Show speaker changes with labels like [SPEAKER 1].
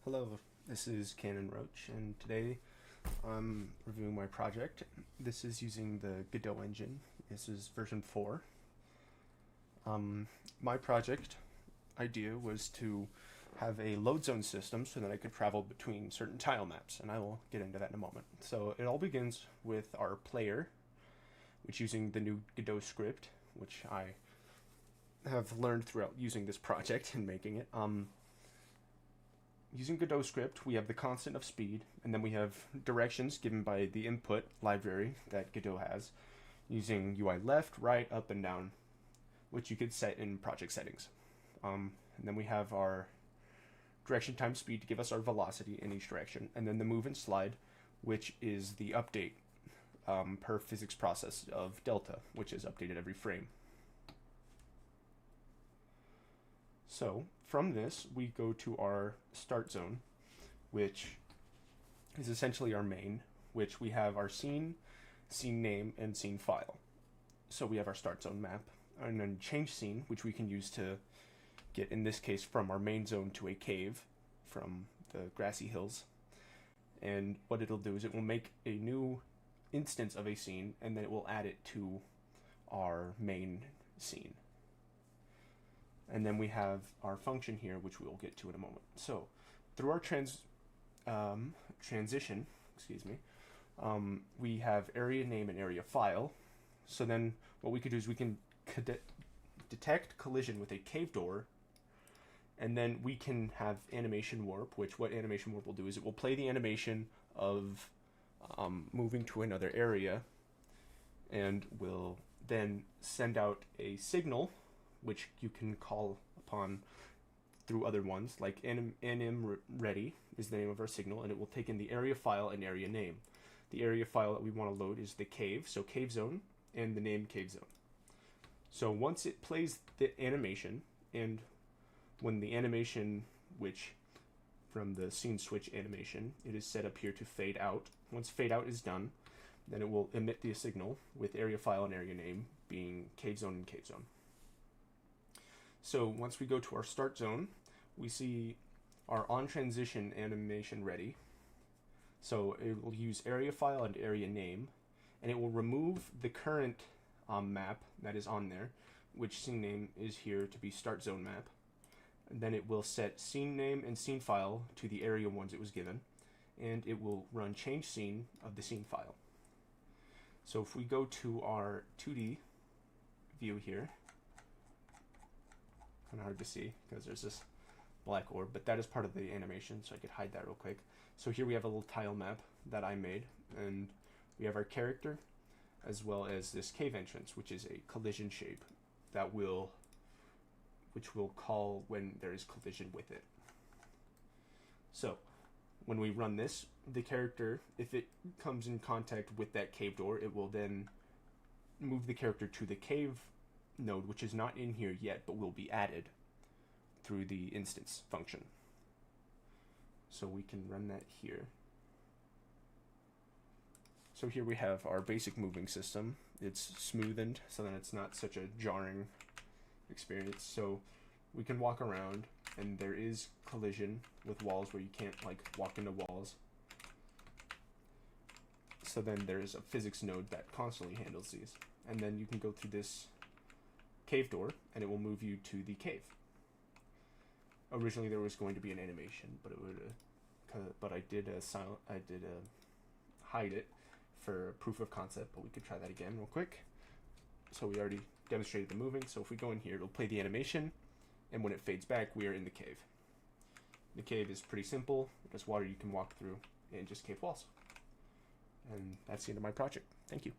[SPEAKER 1] Hello, this is Canon Roach, and today I'm reviewing my project. This is using the Godot engine. This is version 4. My project idea was to have a load zone system so that I could travel between certain tile maps, and I will get into that in a moment. So it all begins with our player, which using the new GDScript, which I have learned throughout using this project and making it. Using GDScript, we have the constant of speed, and then we have directions given by the input library that Godot has, using UI left, right, up, and down, which you could set in project settings. And then we have our direction times speed to give us our velocity in each direction, and then the move and slide, which is the update per physics process of delta, which is updated every frame. So from this, we go to our start zone, which is essentially our main, which we have our scene, scene name, and scene file. So we have our start zone map, and then change scene, which we can use to get, in this case, from our main zone to a cave from the grassy hills. And what it'll do is it will make a new instance of a scene, and then it will add it to our main scene. And then we have our function here, which we'll get to in a moment. So through our transition, we have area name and area file. So then what we could do is we can detect collision with a cave door, and then we can have animation warp, which what animation warp will do is it will play the animation of moving to another area, and will then send out a signal which you can call upon through other ones, like anim ready is the name of our signal, and it will take in the area file and area name. The area file that we want to load is the cave, so cave zone, and the name cave zone. So once it plays the animation, and when the animation, which from the scene switch animation, it is set up here to fade out. Once fade out is done, then it will emit the signal with area file and area name being cave zone and cave zone. So once we go to our start zone, we see our on transition animation ready. So it will use area file and area name, and it will remove the current map that is on there, which scene name is here to be start zone map. And then it will set scene name and scene file to the area ones it was given, and it will run change scene of the scene file. So if we go to our 2D view here, kind of hard to see because there's this black orb, but that is part of the animation, so I could hide that real quick. So here we have a little tile map that I made, and we have our character as well as this cave entrance, which is a collision shape that which will call when there is collision with it. So when we run this, the character, if it comes in contact with that cave door, it will then move the character to the cave node, which is not in here yet, but will be added through the instance function. So we can run that here. So here we have our basic moving system. It's smoothened so that it's not such a jarring experience. So we can walk around, and there is collision with walls where you can't like walk into walls. So then there's a physics node that constantly handles these. And then you can go through this cave door, and it will move you to the cave. Originally there was going to be an animation, but it would but I did hide it for proof of concept, but we could try that again real quick. So we already demonstrated the moving, so if we go in here, it'll play the animation, and when it fades back, we are in the cave. The cave is pretty simple, just water you can walk through, and just cave walls. And that's the end of my project. Thank you.